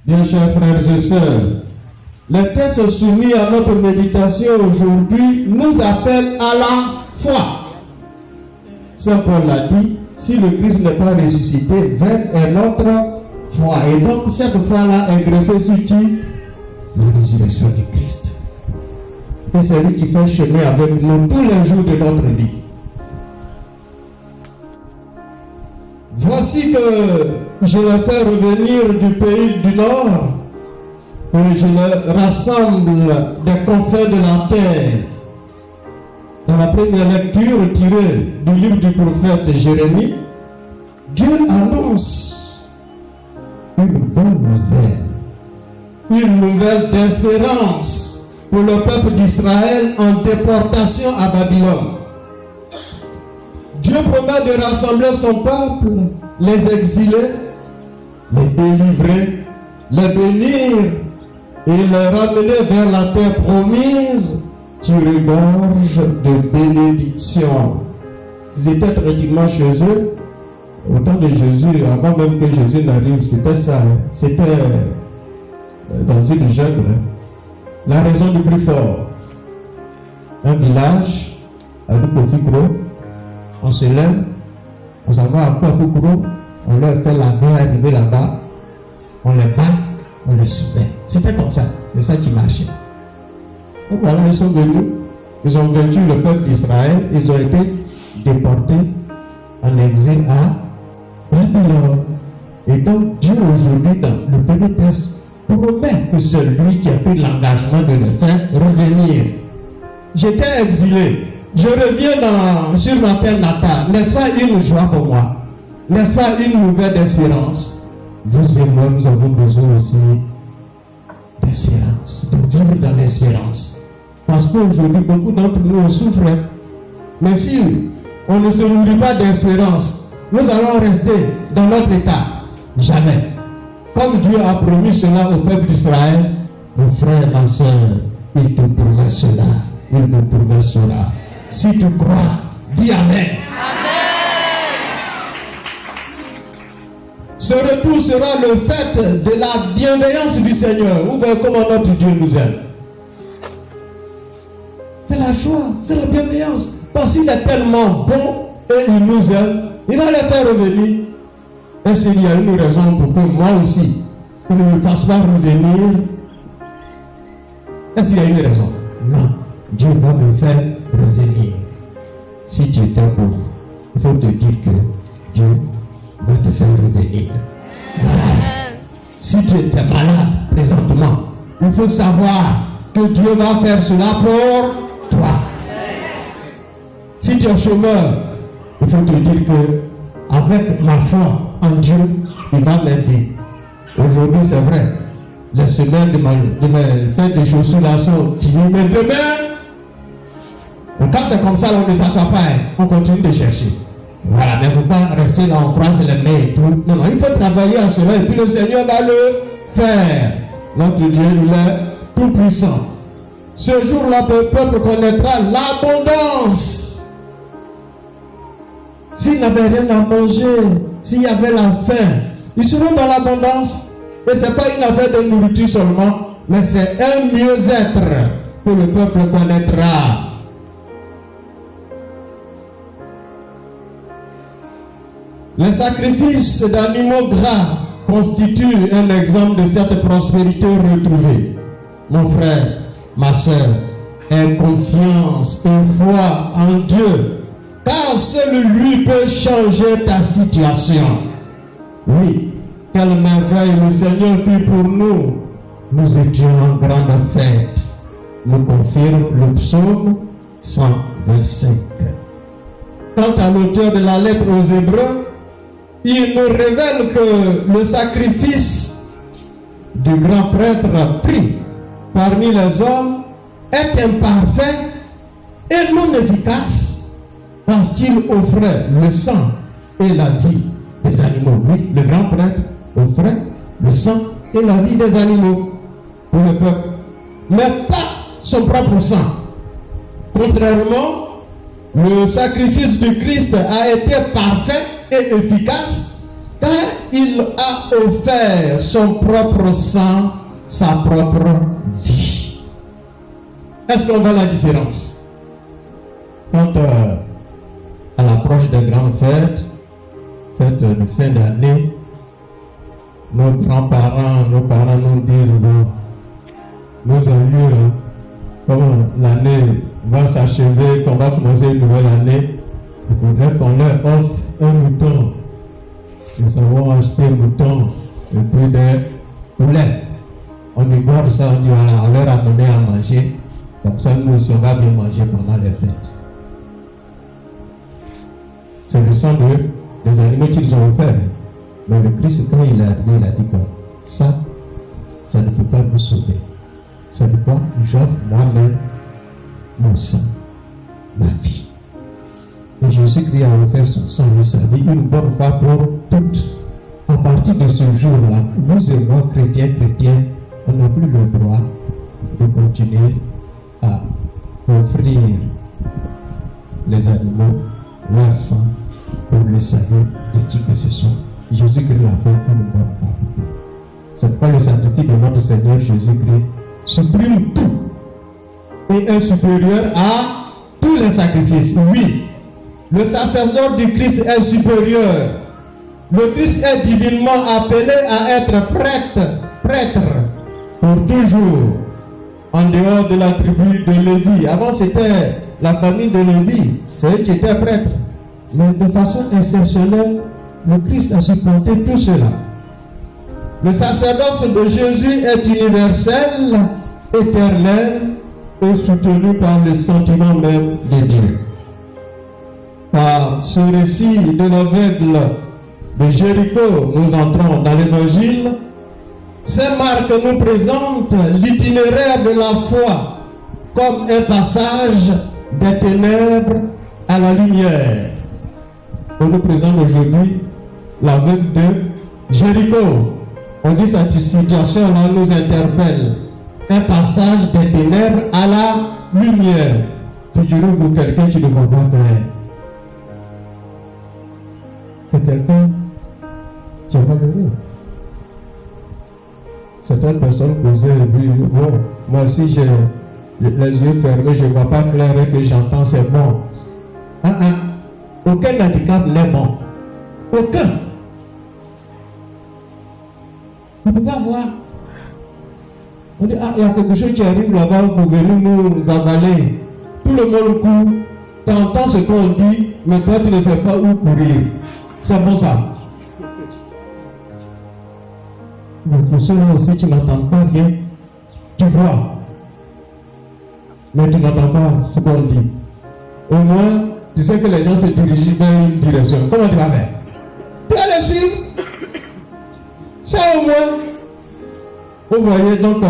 Bien, chers frères et sœurs, les textes soumis à notre méditation aujourd'hui nous appellent à la foi. Saint Paul l'a dit, si le Christ n'est pas ressuscité, vaine est notre foi. Et donc cette foi-là est greffée sur qui? La résurrection du Christ. Et c'est lui qui fait chemin avec nous tous les jours de notre vie. Voici que je les fais revenir du pays du Nord, et je les rassemble des confins de la terre. Dans la première lecture tirée du livre du prophète Jérémie, Dieu annonce une bonne nouvelle d'espérance pour le peuple d'Israël en déportation à Babylone. Dieu promet de rassembler son peuple, les exiler, les délivrer, les bénir et les ramener vers la terre promise qui regorge de bénédictions. Ils étaient tranquillement chez eux. Au temps de Jésus, avant même que Jésus n'arrive, c'était ça. C'était dans une jungle. La raison du plus fort. Un village, à Lukofigro, on se lève, on s'en va à Koukoukro, on leur fait la guerre arriver là-bas, on les bat, on les soumet. C'était comme ça, c'est ça qui marchait. Donc voilà, ils sont venus, ils ont vaincu le peuple d'Israël, ils ont été déportés en exil à Babylone. Et donc Dieu aujourd'hui, dans le premier texte, promet que c'est lui qui a pris l'engagement de le faire revenir. J'étais exilé. Je reviens sur ma terre natale. N'est-ce pas une joie pour moi? N'est-ce pas une nouvelle d'espérance? Vous et moi, nous avons besoin aussi d'espérance, de vivre dans l'espérance. Parce qu'aujourd'hui, beaucoup d'entre nous souffrent. Mais si on ne se nourrit pas d'espérance, nous allons rester dans notre état. Jamais. Comme Dieu a promis cela au peuple d'Israël, mon frère, ma soeur, il te promet cela. Il te promet cela. Si tu crois, dis Amen. Amen. Ce retour sera le fait de la bienveillance du Seigneur. Vous voyez comment notre Dieu nous aime. C'est la joie, c'est la bienveillance. Parce qu'il est tellement bon et il nous aime, il va les faire revenir. Et s'il y a une raison pour que moi aussi, je ne me fasse pas revenir, est-ce qu'il y a une raison? Non. Dieu va me faire revenir. Si tu étais pauvre, il faut te dire que Dieu va te faire revenir. Voilà. Si tu étais malade présentement, il faut savoir que Dieu va faire cela pour toi. Si tu es chômeur, il faut te dire que avec ma foi en Dieu, il va m'aider. Aujourd'hui, c'est vrai, les semaines de mes fêtes de chaussures là sont finies, mais demain, quand c'est comme ça, on ne s'assoit pas, on continue de chercher. Voilà, mais il ne faut pas rester là en France les mains et tout. Non, non, il faut travailler à cela et puis le Seigneur va le faire. Notre Dieu, il est tout puissant. Ce jour-là, le peuple connaîtra l'abondance. S'ils n'avaient rien à manger, s'il y avait la faim, ils seront dans l'abondance. Et ce n'est pas une affaire de nourriture seulement, mais c'est un mieux-être que le peuple connaîtra. Les sacrifices d'animaux gras constituent un exemple de cette prospérité retrouvée. Mon frère, ma soeur, aie confiance et foi en Dieu, car seul lui peut changer ta situation. Oui, quelle merveille le Seigneur fit pour nous. Nous étions en grande fête. Nous confirme le psaume 125. Quant à l'auteur de la lettre aux Hébreux, il nous révèle que le sacrifice du grand prêtre pris parmi les hommes est imparfait et non efficace parce qu'il offrait le sang et la vie des animaux. Oui, le grand prêtre offrait le sang et la vie des animaux pour le peuple, mais pas son propre sang. Contrairement, le sacrifice du Christ a été parfait et efficace Car il a offert son propre sang, sa propre vie. Est-ce qu'on voit la différence? Quand à l'approche des grandes fêtes de fin d'année, nos grands-parents, nos parents nous disent, bon, nos amis, comme l'année va s'achever, qu'on va commencer une nouvelle année, il faudrait qu'on leur offre un mouton. Ils avons acheté un mouton et puis des poulets. On égorge ça, on dit voilà, on leur a donné à manger. Comme ça, nous aussi, on va bien manger pendant les fêtes. C'est le sang des animaux qu'ils ont offert. Mais le Christ, quand il est arrivé, il a dit que ça ne peut pas vous sauver. C'est pourquoi j'offre moi-même mon sang, ma vie. Et Jésus-Christ a offert son sang et sa vie une bonne fois pour toutes. À partir de ce jour-là, vous et moi, chrétiens, on n'a plus le droit de continuer à offrir les animaux, leur sang, pour le salut de qui que ce soit. Jésus-Christ l'a fait une bonne fois. C'est pas le sacrifice de notre Seigneur Jésus-Christ supprime tout et est supérieur à tous les sacrifices. Oui, le sacerdoce du Christ est supérieur. Le Christ est divinement appelé à être prêtre pour toujours, en dehors de la tribu de Lévi. Avant, c'était la famille de Lévi, c'est eux qui étaient prêtres. Mais de façon exceptionnelle, le Christ a supplanté tout cela. Le sacerdoce de Jésus est universel, éternel et soutenu par le sentiment même de Dieu. Par ce récit de l'aveugle de Jéricho, nous entrons dans l'évangile. Saint Marc nous présente l'itinéraire de la foi comme un passage des ténèbres à la lumière. On nous présente aujourd'hui l'aveugle de Jéricho. On dit cette situation-là nous interpelle. Un passage des ténèbres à la lumière. Figurez-vous quelqu'un qui ne voit pas clair. C'est quelqu'un qui est malheureux. Certaines personnes posaient et disent, bon, moi si j'ai les yeux fermés, je ne vois pas clair et que j'entends, c'est bon. Aucun handicap n'est bon. Aucun. On ne peut pas voir. On dit, il y a quelque chose qui arrive là-bas pour venir nous avaler. Tout le monde court. Tu entends ce qu'on dit, mais toi tu ne sais pas où courir. C'est bon ça. Mais pour ceux-là aussi qui n'entendent pas bien, tu vois. Mais tu n'entends pas ce qu'on dit. Au moins, tu sais que les gens se dirigent vers une direction. Comment tu vas faire? Tu vas les suivre. Ça au moins. Vous voyez donc,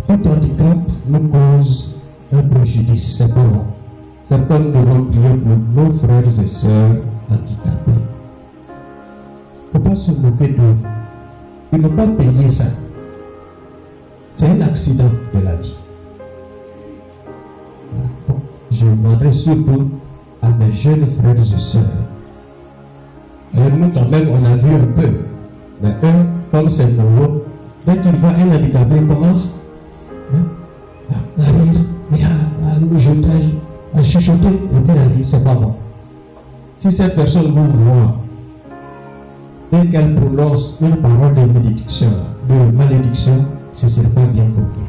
tout handicap nous cause un préjudice. C'est bon. C'est comme nous devons prier pour nos frères et sœurs handicapés. Il ne faut pas se moquer d'eux. Ils n'ont pas payé ça. C'est un accident de la vie. Je m'adresse surtout à mes jeunes frères et sœurs. Et nous, quand même, on a vu un peu. Mais eux, comme c'est nouveau, dès qu'il voit un handicapé, il commence à rire, mais à jeter, à chuchoter, et puis à rire, c'est pas bon. Si cette personne vous voit, dès qu'elle prononce une parole de malédiction, ce ne serait pas bien pour vous.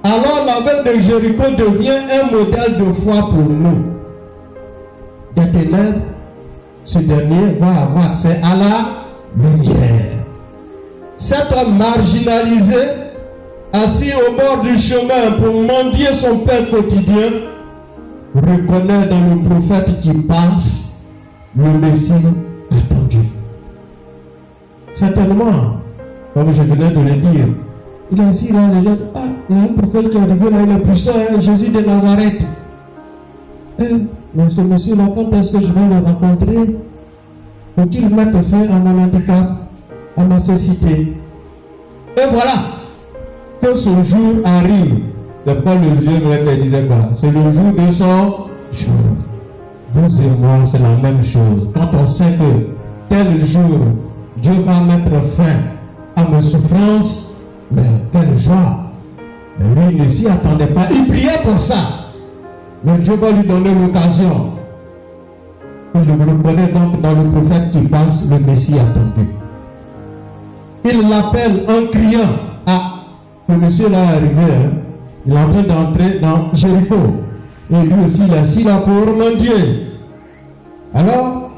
Alors l'aveugle de Jéricho devient un modèle de foi pour nous. Des ténèbres, ce dernier va avoir accès à la lumière. Cet homme marginalisé, assis au bord du chemin pour mendier son pain quotidien, reconnaît dans le prophète qui passe le Messie attendu. Certainement, comme je venais de le dire, il est assis là, les gens, il y a un prophète qui est arrivé là, il est puissant, Jésus de Nazareth. Mais ce monsieur-là, quand est-ce que je vais le rencontrer? Faut-il mettre fin à mon handicap, à ma cécité? Et voilà, que son jour arrive. C'est pas le vieux grec qui disait quoi? C'est le jour de son jour. Vous et moi, c'est la même chose. Quand on sait que tel jour, Dieu va mettre fin à mes souffrances, mais quelle joie! Mais lui, il ne s'y attendait pas. Il priait pour ça. Mais Dieu va lui donner l'occasion. Il le reconnaît donc dans le prophète qui passe, le Messie attendu. Il l'appelle en criant. Ah, le monsieur là est arrivé. Hein? Il est en train d'entrer dans Jéricho. Et lui aussi, il est assis là pour mon Dieu. Alors,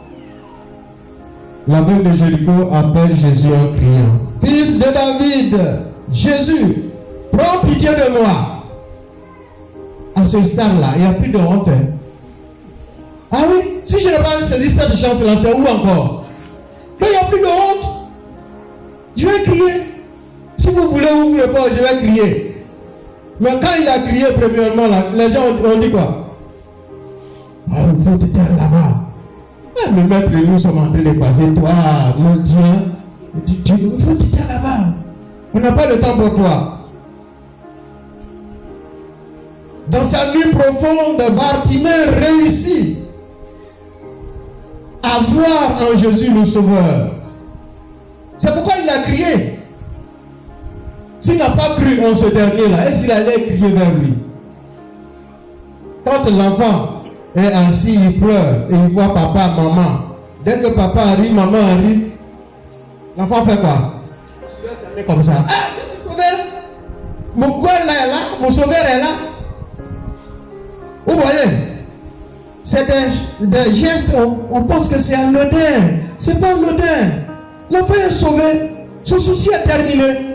l'aveugle de Jéricho appelle Jésus en criant. Fils de David, Jésus, prends pitié de moi. À ce stade-là, il n'y a plus de honte. Hein? Ah oui, si je n'ai pas saisi cette chance-là, c'est où encore? Là, il n'y a plus de honte. Je vais crier. Si vous voulez ou vous ne voulez pas, je vais crier. Mais quand il a crié premièrement, là, les gens ont dit quoi? Ah, il faut te taire là-bas. Ah, le maître, nous sommes en train de passer. Toi, mon Dieu, il faut te taire là-bas. On n'a pas le temps pour toi. Dans sa nuit profonde, Bartimée réussit à voir en Jésus le Sauveur. C'est pourquoi il a crié. S'il n'a pas cru en ce dernier-là, est-ce qu'il allait crier vers lui? Quand l'enfant est assis, il pleure et il voit papa, maman. Dès que papa arrive, maman arrive, l'enfant fait quoi? Il fait comme ça. Ah, je suis sauvé. Mon goût là est là, mon sauveur est là. Vous voyez? C'est des gestes, on pense que c'est anodin. C'est pas anodin. L'enfant est sauvé. Son souci est terminé.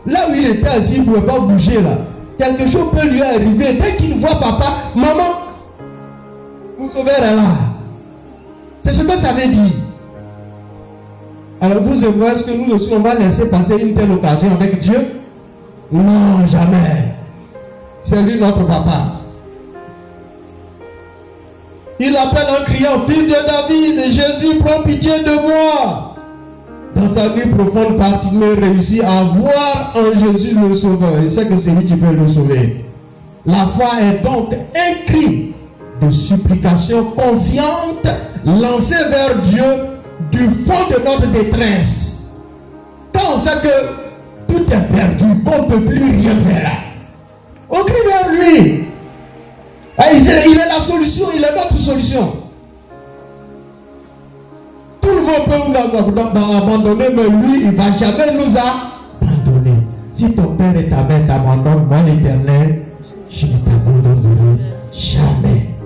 Là où il était assis, il ne pouvait pas bouger là. Quelque chose peut lui arriver. Dès qu'il voit papa, maman, mon sauveur est là. C'est ce que ça veut dire. Alors vous et moi, est-ce que nous aussi on va laisser passer une telle occasion avec Dieu? Non, jamais. C'est lui notre papa. Il appelle en criant, fils de David, Jésus, prends pitié de moi. Dans sa nuit profonde, Bartimée réussit à voir en Jésus le Sauveur. Il sait que c'est lui qui peut le sauver. La foi est donc un cri de supplication confiante lancé vers Dieu du fond de notre détresse. Quand on sait que tout est perdu, qu'on ne peut plus rien faire, on crie vers lui. Il est la solution, il est notre solution. Tout le monde peut nous abandonner, mais lui, il ne va jamais nous abandonner. Si ton père et ta mère t'abandonnent, moi l'Éternel, je ne t'abandonnerai jamais.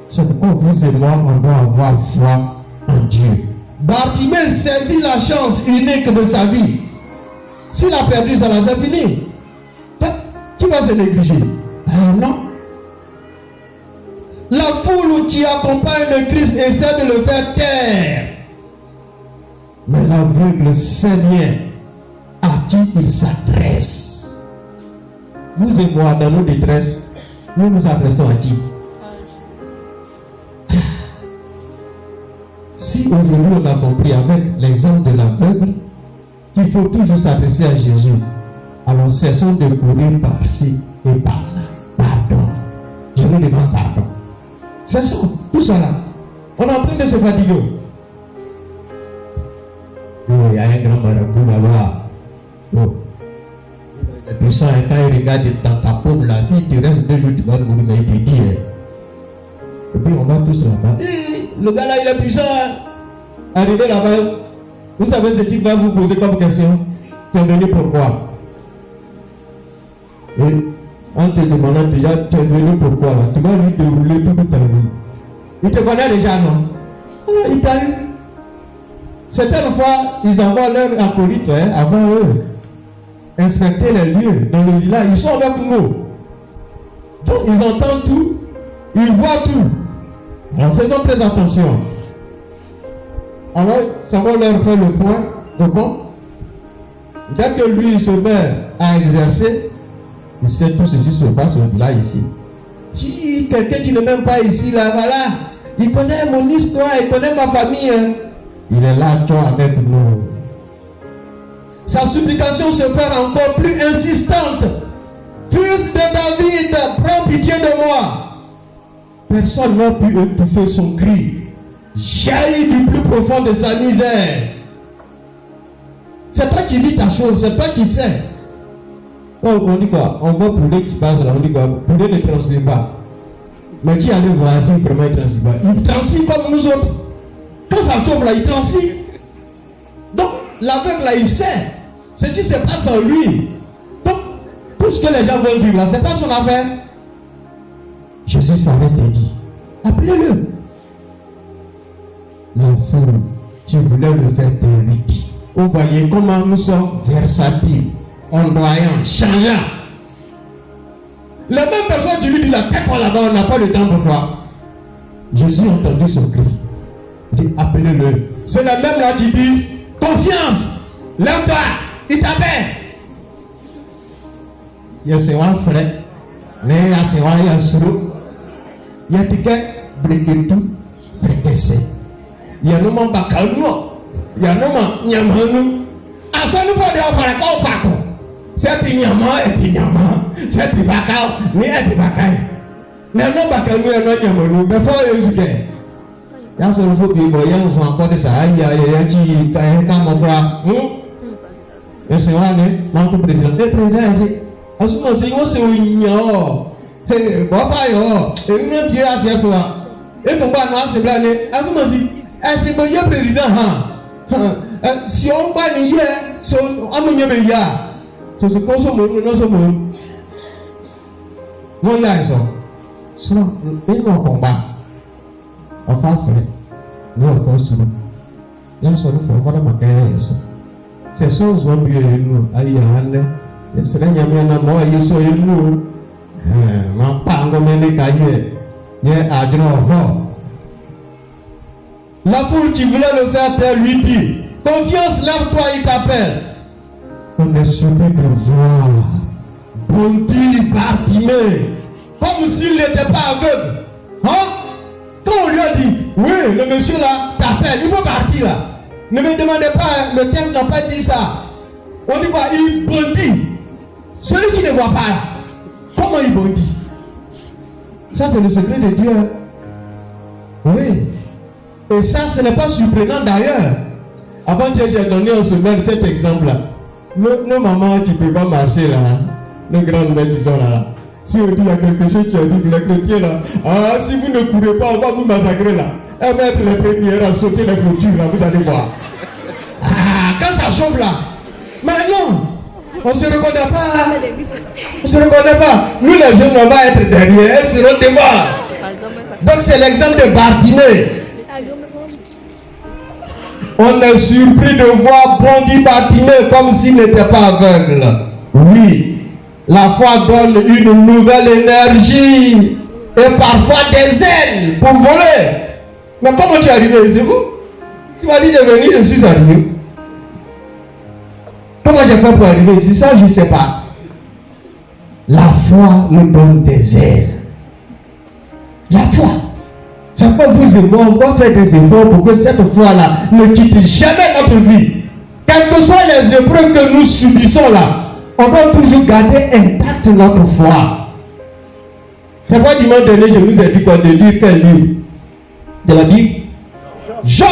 C'est pourquoi vous et moi, on doit avoir foi en Dieu. Bartimée saisit la chance unique de sa vie. S'il a perdu ça, c'est fini. Qui va se négliger? Ah non. La foule qui accompagne le Christ essaie de le faire taire. Mais l'aveugle sait bien à qui il s'adresse. Vous et moi, dans nos détresses, nous nous adressons à qui? Si aujourd'hui on a compris avec l'exemple de l'aveugle qu'il faut toujours s'adresser à Jésus, alors cessons de courir par-ci et par-là. Pardon. Je vous demande pardon. Cessons tout cela. On est en train de se fatiguer. Oh, il y a un grand marabout là-bas. Oh. Le puissant, quand il regarde dans ta paume là, si tu restes 2 jours, tu vas mourir, mais il te dit. Et puis on va tous là-bas. Le gars là, il est puissant. Arrivé là-bas, vous savez ce type va vous poser comme question. Tu es venu pourquoi? Et en te demandant déjà, tu es venu pourquoi là? Tu vas lui dérouler toute ta vie. Il te connaît déjà, non? Il t'a eu. Certaines fois, ils envoient leurs acolytes avant eux inspecter les lieux dans le village. Ils sont avec nous. Donc ils entendent tout, ils voient tout. Alors faisons très attention. Alors ça va leur faire le point de bon. Dès que lui il se met à exercer, il sait tout ceci se passe au village ici. Si quelqu'un qui n'est même pas ici, là, voilà, il connaît mon histoire, il connaît ma famille. Hein. Il est là, toi, avec nous. Sa supplication se fait encore plus insistante. Fils de David, prends pitié de moi. Personne n'a pu étouffer son cri. Jaillit du plus profond de sa misère. C'est toi qui vis ta chose, c'est toi qui sais. Donc on dit quoi? On voit Poulet qui passe là, on dit quoi? Poulet ne transmet pas. Mais qui allait voir si vraiment il transmet pas? Il transmet comme nous autres. Quand ça chauffe là, il transmet. Donc l'aveugle là, il sait. Ce qui se passe en lui. Donc tout ce que les gens veulent dire là, c'est pas son affaire. Jésus savait te dire. Appelez-le. L'enfant, tu voulais le faire t'hériter. Vous voyez comment nous sommes versatiles, ondoyants, changeants. Les mêmes personnes, tu lui dis la tête là-bas, on n'a pas le temps pour toi. Jésus a entendu son cri. Il dit appelez-le. C'est les mêmes là qui disent confiance, lève-toi, il t'appelle. Il y a ce one frère, mais il y a ce one, il y a ce il y a ticket, briquet tout, briquet c'est. Il y a no man bakalno. Il y a no man nyamanu. Asa nous faut de faire quoi faire quoi. C'est nyama et nyama. C'est bakal, ni et bakal. Mais non bakalno et non nyamanu. Mais faut yusuke. Ya so faut bien boyer on encore de ça. Aïe qui quand mon bras. Et c'est vrai manque président. Le président c'est asuma c'est moi c'est unyo. Hey, baba yo. Et nous bien assez ça. Et pour moi non c'est blané. Asuma si c'est le président. Si on va nier, si on a mis le ya, c'est ce qu'on se montre, nous sommes. Moi, il y a ça. Sinon, il y a un combat. On va faire. Nous, on va faire. Il y a ça, nous faisons pas de ça. C'est ça, nous avons vu nous. Aïe, Anne. Il serait n'y a pas de moi, il y a nous. Ma part, on va les cahiers. Il y a Adrien. La foule qui voulait le faire taire lui dit confiance, lève-toi, il t'appelle. On est surpris de voir Bondy Bartimée comme s'il n'était pas aveugle. Hein? Quand on lui a dit oui, le monsieur là t'appelle, il faut partir là. Ne me demandez pas, le texte n'a pas dit ça. On dit quoi? Il bondit. Celui qui ne voit pas là, comment il bondit? Ça c'est le secret de Dieu. Oui. Et ça, ce n'est pas surprenant d'ailleurs. Avant-hier, j'ai donné en semaine cet exemple-là. Nos mamans qui ne peuvent pas marcher là, nos grandes mères qui sont là. Si on dit il y a quelque chose qui a dit, les chrétiens là, ah, si vous ne courez pas, on va vous massacrer là. Elle va être les premières à sauter les clôtures là, vous allez voir. Ah, quand ça chauffe là. Mais non, on ne se reconnaît pas. On ne se reconnaît pas. Nous les jeunes, on va être derrière, elles seront devant. Donc c'est l'exemple de Bartimée. On est surpris de voir Bondy Bartimée comme s'il n'était pas aveugle. Oui, la foi donne une nouvelle énergie et parfois des ailes pour voler. Mais comment tu es arrivé ici, vous? Tu m'as dit de venir, je suis arrivé. Comment j'ai fait pour arriver ici? Ça, je ne sais pas. La foi nous donne des ailes. La foi. Chaque fois vous et moi, on doit faire des efforts pour que cette foi-là ne quitte jamais notre vie. Quelles que soient les épreuves que nous subissons là, on doit toujours garder intacte notre foi. C'est pourquoi dimanche dernier, je vous ai dit quoi de lire quel livre? De la Bible? Job.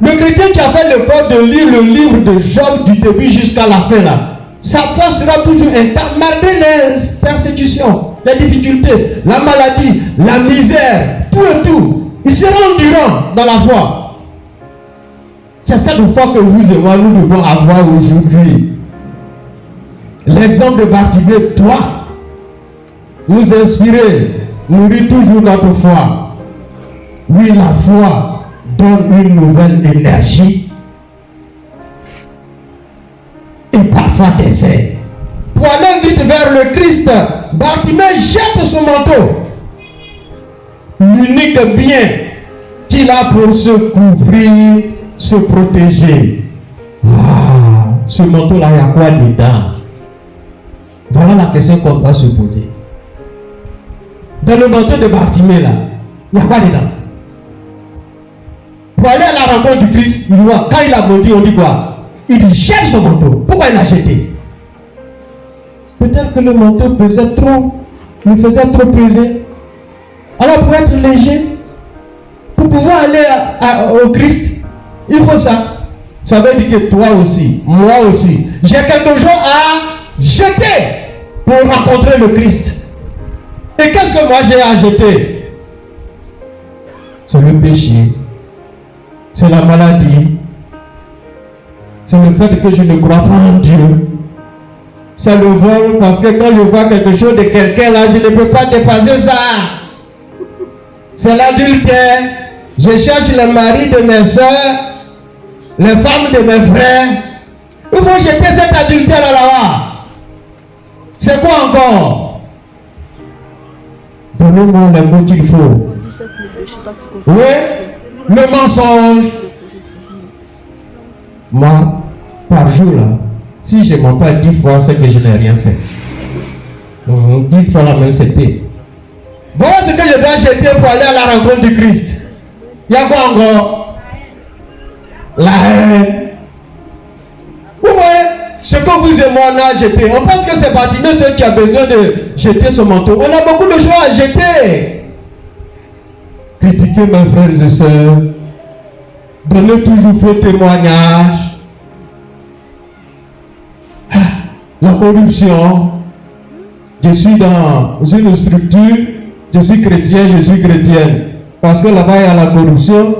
Le chrétien qui a fait l'effort de lire le livre de Job du début jusqu'à la fin là, sa foi sera toujours intacte malgré les persécutions, les difficultés, la maladie, la misère, tout et tout. Il sera endurant dans la foi. C'est cette foi que vous et moi, nous devons avoir aujourd'hui. L'exemple de Bartimée, toi, nous inspirer, nourrir toujours notre foi. Oui, la foi donne une nouvelle énergie et parfois des ailes. Pour aller vite vers le Christ, Bartimée jette son manteau. L'unique bien qu'il a pour se couvrir, se protéger. Ah, ce manteau-là, il y a quoi dedans? Voilà la question qu'on doit se poser. Dans le manteau de Bartimée, là, il y a quoi dedans? Pour aller à la rencontre du Christ, quand il a bondi, on dit quoi? Il jette son manteau. Pourquoi il l'a jeté? Peut-être que le manteau pesait trop, il faisait trop peser. Alors pour être léger, pour pouvoir aller au Christ, il faut ça. Ça veut dire que toi aussi, moi aussi, j'ai quelque chose à jeter pour rencontrer le Christ. Et qu'est-ce que moi j'ai à jeter? C'est le péché, c'est la maladie, c'est le fait que je ne crois pas en Dieu. C'est le vol, parce que quand je vois quelque chose de quelqu'un là, je ne peux pas dépasser ça. C'est l'adultère. Je cherche le mari de mes soeurs, les femmes de mes frères. Il faut jeter cet adultère là-bas. C'est quoi encore? Donnez-moi les mots qu'il faut. Oui, le mensonge. Moi, par jour là, si je ne mens pas 10 fois, c'est que je n'ai rien fait. Donc 10 fois la même c'est pire. Voilà ce que je dois jeter pour aller à la rencontre du Christ. Il y a quoi encore? La haine. Vous voyez, ce que vous et moi on a jeté. On pense que c'est Bartimée celui qui a besoin de jeter son manteau. On a beaucoup de choses à jeter. Critiquez mes frères et sœurs. Donnez toujours faux témoignages. La corruption. Je suis dans une structure, je suis chrétien, je suis chrétienne. Parce que là-bas, il y a la corruption.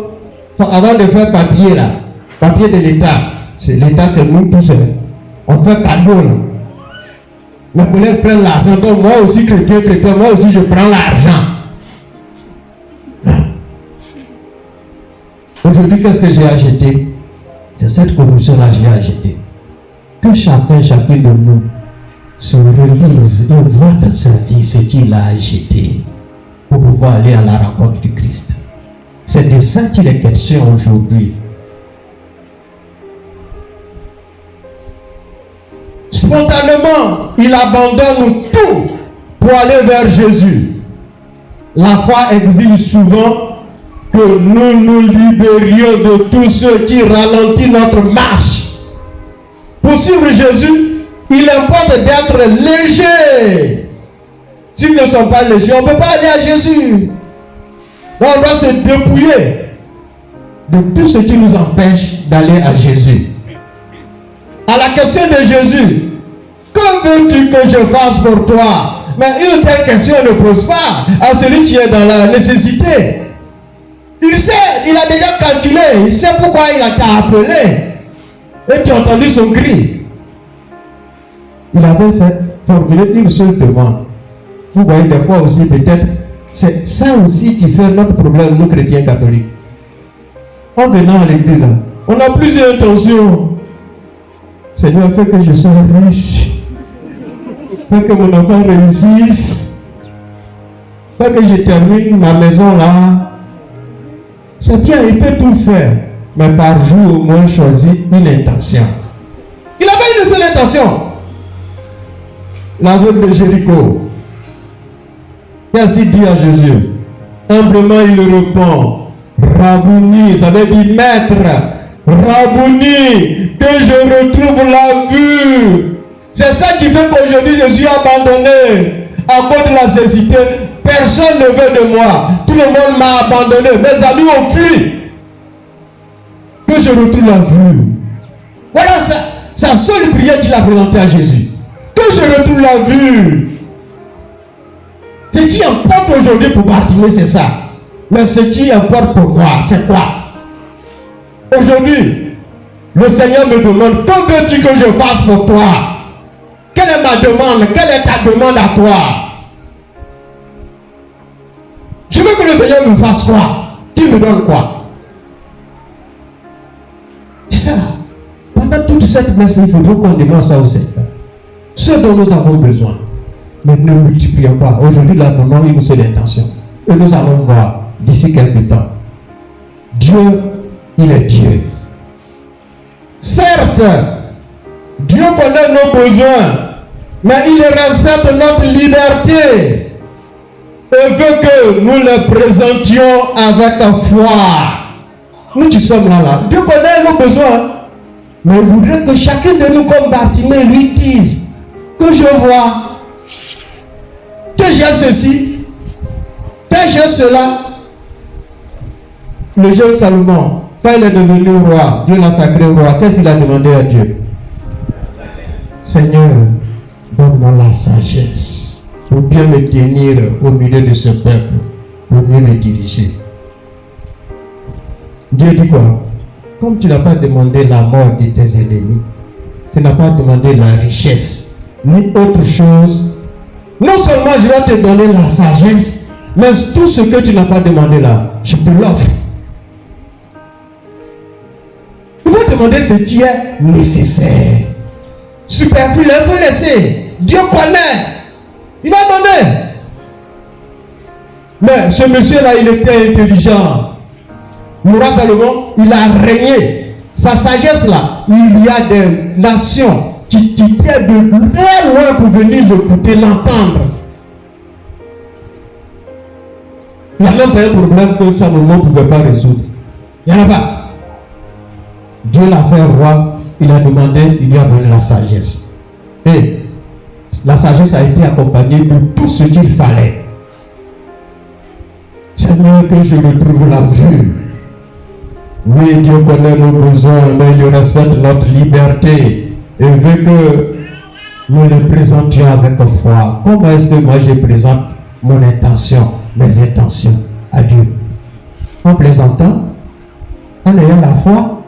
Avant de faire papier, là, papier de l'État, l'État, c'est nous tous seuls. On fait cadeau, là. Mes collègues prennent l'argent. Donc, moi aussi, chrétien, moi aussi, je prends l'argent. Aujourd'hui, qu'est-ce que j'ai acheté? C'est cette corruption-là que j'ai acheté. Que chacun de nous se relise et voit dans sa vie ce qu'il a acheté pour pouvoir aller à la rencontre du Christ. C'est de ça qu'il est question aujourd'hui. Spontanément, il abandonne tout pour aller vers Jésus. La foi exige souvent que nous nous libérions de tout ce qui ralentit notre marche. Pour suivre Jésus, il importe d'être léger. S'ils ne sont pas légers, on ne peut pas aller à Jésus. Donc on doit se dépouiller de tout ce qui nous empêche d'aller à Jésus. À la question de Jésus, que veux-tu que je fasse pour toi? Mais une telle question ne pose pas à celui qui est dans la nécessité. Il sait, il a déjà calculé, il sait pourquoi il a t'a appelé. Et tu as entendu son cri. Il avait formulé une seule demande. Vous voyez, des fois aussi, peut-être, c'est ça aussi qui fait notre problème, nous chrétiens catholiques. En venant à l'église, on a plusieurs intentions. Seigneur, fais que je sois riche. Fais que mon enfant réussisse. Fais que je termine ma maison là. C'est bien, il peut tout faire. Mais par jour, au moins, choisir une intention. Il avait une seule intention. L'aveugle de Jéricho. Qu'est-ce qu'il dit à Jésus? Humblement, il répond. Rabouni, ça veut dire maître. Rabouni, que je retrouve la vue. C'est ça qui fait qu'aujourd'hui je suis abandonné. À cause de la cécité, personne ne veut de moi. Tout le monde m'a abandonné. Mes amis ont fui. Que je retrouve la vue. Voilà sa seule prière qu'il a présentée à Jésus. Que je retrouve la vue. Ce qui importe aujourd'hui pour Bartimée, c'est ça. Mais ce qui importe pour moi, c'est quoi? Aujourd'hui, le Seigneur me demande, que veux-tu que je fasse pour toi? Quelle est ma demande? Quelle est ta demande à toi? Je veux que le Seigneur me fasse quoi? Qu'il me donne quoi? C'est ça. Pendant toute cette messe, il faudra qu'on demande ça au Seigneur. Ce dont nous avons besoin. Mais ne multiplions pas. Aujourd'hui, là, nous avons une seule intention. Et nous allons voir d'ici quelques temps. Dieu, il est Dieu. Certes, Dieu connaît nos besoins, mais il respecte notre liberté et veut que nous le présentions avec foi. Nous qui sommes là, Dieu connaît nos besoins, mais il voudrait que chacun de nous, comme Bartimée, lui dise que je vois, que j'ai ceci, tel ces gestes-là, le jeune Salomon, quand il est devenu roi, Dieu l'a sacré roi, qu'est-ce qu'il a demandé à Dieu? Seigneur, donne-moi la sagesse pour bien me tenir au milieu de ce peuple, pour mieux me diriger. Dieu dit quoi? Comme tu n'as pas demandé la mort de tes ennemis, tu n'as pas demandé la richesse, ni autre chose, non seulement je vais te donner la sagesse, mais tout ce que tu n'as pas demandé là, je te l'offre. Il faut demander ce qui est nécessaire. Superflu, il faut laisser. Dieu connaît. Il va donner. Mais ce monsieur-là, il était intelligent. Le roi Salomon, il a régné. Sa sagesse là, il y a des nations qui tiennent de très loin pour venir l'écouter, l'entendre. Il n'y a même pas un problème que Salomon ne pouvait pas résoudre. Il n'y en a pas. Dieu l'a fait roi, il a demandé, il lui a donné la sagesse. Et la sagesse a été accompagnée de tout ce qu'il fallait. Seigneur, que je retrouve la vue. Oui, Dieu connaît nos besoins, mais il respecte notre liberté et veut que nous le présentions avec foi. Comment est-ce que moi je présente mon intention, mes intentions à Dieu? En plaisantant, en ayant la foi.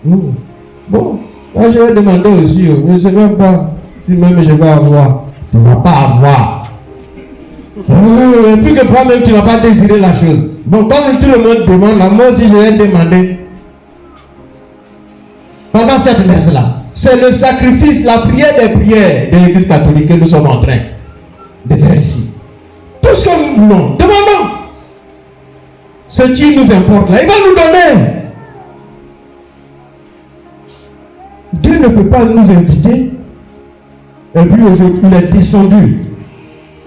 Bon, là je vais demander aussi, je ne sais même pas si même je vais avoir. Tu ne vas pas avoir. Et puis que toi-même tu n'as pas désiré la chose. Bon, comme tout le monde demande, là, moi aussi je vais demander. Pendant cette messe-là, c'est le sacrifice, la prière des prières de l'Église catholique que nous sommes en train de faire ici. Tout ce que nous voulons, demandons. Ce qui nous importe là, il va nous donner. Dieu ne peut pas nous inviter. Et puis aujourd'hui, il est descendu.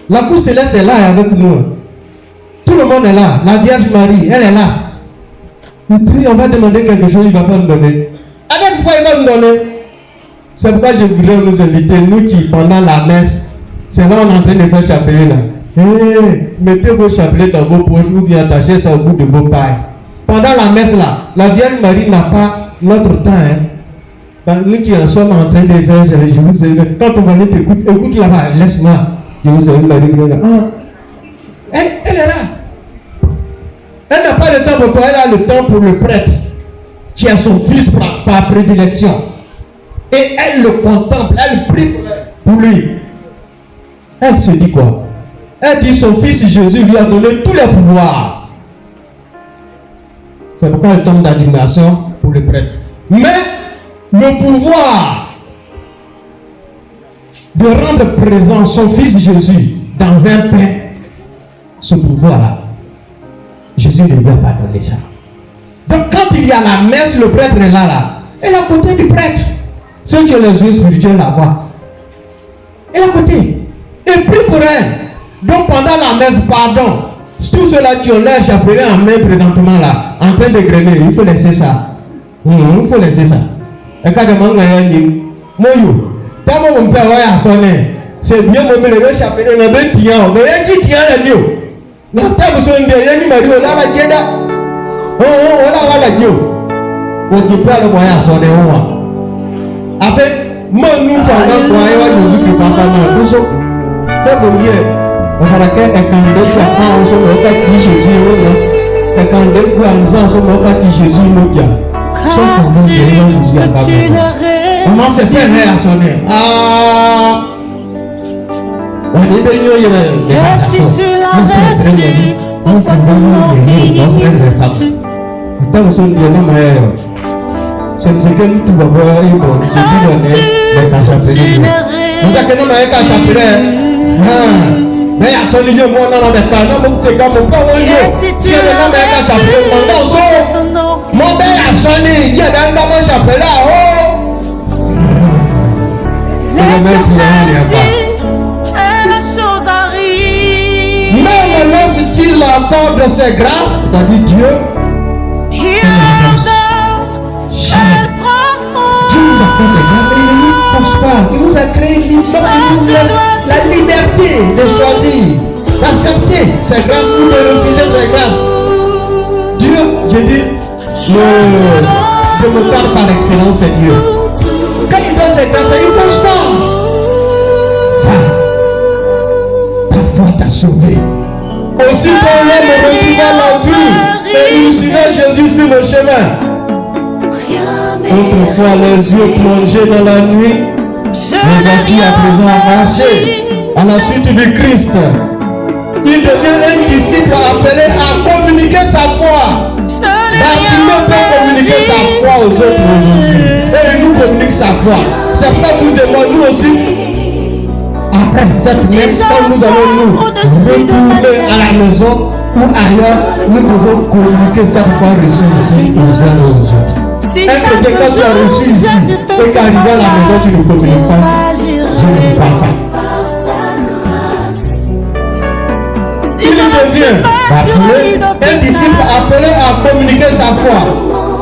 La cour céleste est là avec nous. Tout le monde est là. La Vierge Marie, elle est là. Et puis on va demander quelque chose, il ne va pas nous donner. Avec foi, il va nous donner. C'est pourquoi je voulais nous inviter, nous qui, pendant la messe, c'est là on est en train de faire chapelet là. Mettez vos chapelets dans vos poches ou bien attachez ça au bout de vos pailles. Pendant la messe là, la Vierge Marie n'a pas notre temps. Nous qui en sommes en train de faire, je vous sais, quand on va aller t'écouter, écoute là-bas, laisse-moi. Je vous ai Marie là. Elle est là. Elle n'a pas le temps pour toi, elle a le temps pour le prêtre, qui a son fils par prédilection. Et elle le contemple, elle prie pour lui. Elle se dit quoi? Elle dit son fils Jésus lui a donné tous les pouvoirs. C'est pourquoi elle tombe d'admiration pour le prêtre. Mais le pouvoir de rendre présent son fils Jésus dans un pain, ce pouvoir-là, Jésus ne lui a pas donné ça. Donc quand il y a la messe, le prêtre est là. Elle est à côté du prêtre. Ceux qui ont les yeux spirituels là-bas. Elle est à côté. Et prie pour elle. Donc pendant la messe, pardon, tous ceux-là qui ont l'air chapelet en main présentement là, en train de grainer, il faut laisser ça. Il faut laisser ça. Et quand demande Moyo, tant que mon père a sonné, c'est bien mon père le chapelet, mais ben tiens, mais qui tient le mieux. La table son de Yanni Mario, là va dire oh, là va la Dieu. On dit pas le moyen à sonner au moins. Avec moi, nous faisons quoi, et nous dit que papa n'a pas ça. C'est pour dire, on va la faire un candidat qui a pas en son moment qui Jésus, un candidat qui a en son moment qui Jésus nous dit. Comment c'est fait à sonner? Ah! On est béni, il y a si tu l'as reçu, pourquoi ton nom est ici? Tant que son Dieu n'a pas c'est ce que nous pouvons voir, il faut se dire, mais quand j'appelle, nous avons qu'à s'appeler. Mais il y a son Dieu, moi, non, mais c'est comme mon père, si le nom est qu'à s'appeler, mon père a sonné, il y a un homme s'appelle là, oh! Et la chose arrive. Même lorsqu'il accorde ses grâces, c'est-à-dire Dieu, il ordonne, elle prend Dieu nous accorde des grâces et il ne pense pas. Il nous a créé librement, la liberté de choisir. d'accepter ses grâces ou de refuser ses grâces. Dieu, j'ai dit, le démocrate par excellence, c'est Dieu. Quand il donne ses grâces, il pense pas. Ta foi t'a sauvé. Aussi quand l'homme retrouva la vue et il suivait Jésus sur le chemin. Autrefois les yeux plongés dans la nuit, mais voici à présent à marcher à la suite du Christ. Il devient un disciple appelé à communiquer sa foi. Bartimée peut communiquer sa foi aux autres aujourd'hui. Et il nous communique sa foi. C'est pourquoi vous et moi, nous aussi, après cette messe, quand nous allons nous retrouver à la maison ou ailleurs, nous pouvons communiquer cette foi reçue ici aux uns et aux autres. Un chrétien, quand tu as reçu ici et qu'arrivé à la maison, tu ne communiques pas, je ne veux pas ça. Il devient Bartimée, un disciple appelé à communiquer sa foi.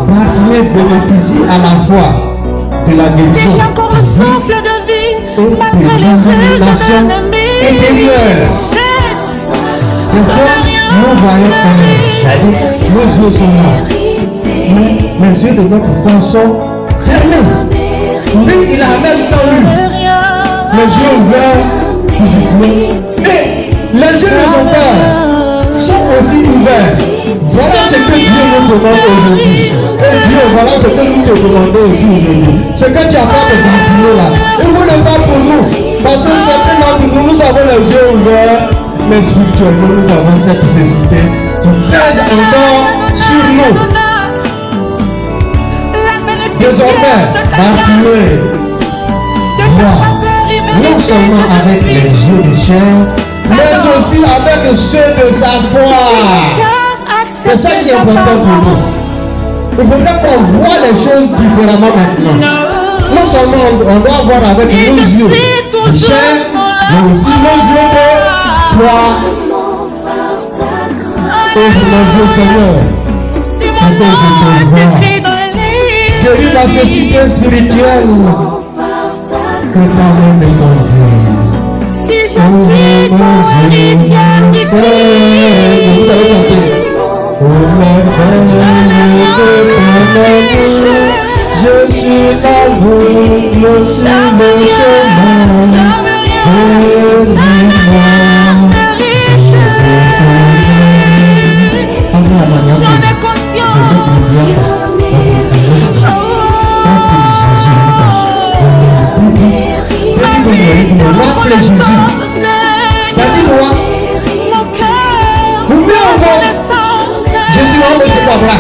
Bartimée bénéficie à la fois de la guérison. Si j'ai encore le souffle de vie, malgré les ruses de l'ennemi, intérieure. Nous voyons que nos yeux sont là. Mais les yeux de notre foi sont fermés. Lui, il a même sans lui. Les yeux ouverts, et les yeux de son père sont aussi ouverts. Voilà ce que Dieu nous demande aujourd'hui. Et Dieu, voilà ce que nous te demandons aussi aujourd'hui. Ce que tu as fait de Bartimée là, il ne le pas pour nous. Parce que certains d'entre nous, nous avons les yeux ouverts, mais spirituellement, nous avons cette nécessité. Tu pèses encore sur nous. Désormais, Bartimée voit non seulement avec les yeux de chair, mais aussi avec ceux de sa foi. C'est ça qui est important pour nous. Il faudrait qu'on voit les choses différemment maintenant. Non seulement on doit voir avec nos yeux de chair, mais aussi nos yeux de foi. Ouvre nos yeux, Seigneur. Si mon nom est écrit dans les livres, J'ai eu la nécessité spirituelle que parler de mon Dieu. si je suis ton héritière du Christ, Vous allez chanter. Je suis la boucle sur le chemin. j'en ai conscience. L'appelez Jésus. Dis-moi. Mon cœur, Vous mieux encore. Jésus m'a envoyé c'est quoi là?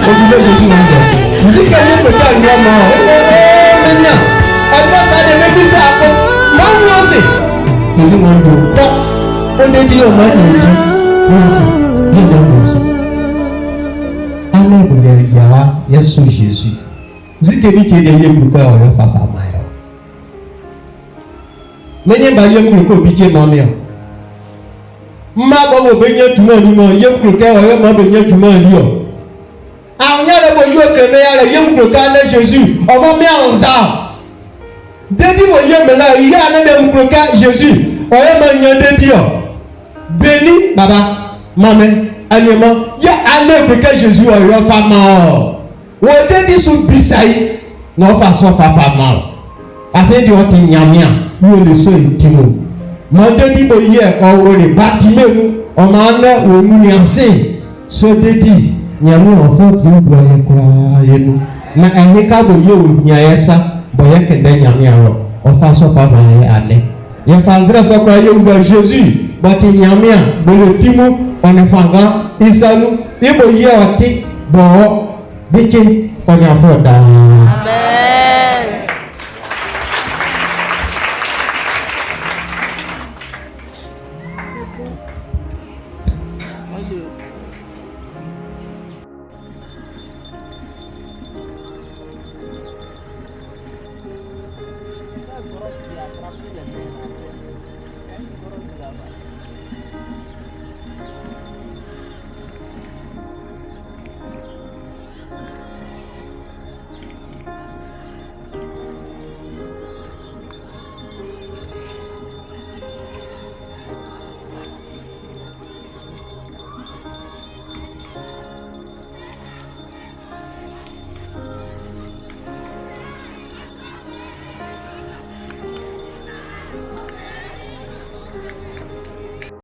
Vous voulez Jésus m'a si quelqu'un peut faire une mort, maintenant, elle va ça de mettre ça à fond. Moi aussi. Jésus m'a dit, bon, on est dit au moins Jésus. Amen, il y a Yesu Jésus. Zikiri qui est derrière le cœur, on va faire ça. Mais il y a un peu de compliqué, mon mère. Ma bobo benye tuma nimo yem kroka wa yem benye tuma liyo. Anya le bo yo kreme ya le yem kroka na Jésus. Omo mi anza. Dedi bo yem la ya na de kroka Jésus. Oye ma nya dedi yo. Béni baba, maman, anyema ya ane kroka Jésus o yo fa ma. Wo dedi su bisai no fa so fa ma. Afi di o ti nyamia, yo le so intimo. Mandedi boye ọwọlẹ Bartimée mu ọmọ anẹ òun ni ase sọdẹdi nyàmú ọfọ kì í bu ayẹ kura ayẹ nu na ẹni ká boye ònyà ayẹ sá bọyẹ kẹdẹ nyàmú arọ ọfà sọfà bá ayẹ anẹ yẹfà nzẹrẹ sọkọ ayé wùgbà Jésus bọtí nyàmú a bọlẹ tìmú ọnìfàgà ìsàlù ìbòye ọtí bọọ bíkí ọnyàfọ dáa. Gracias.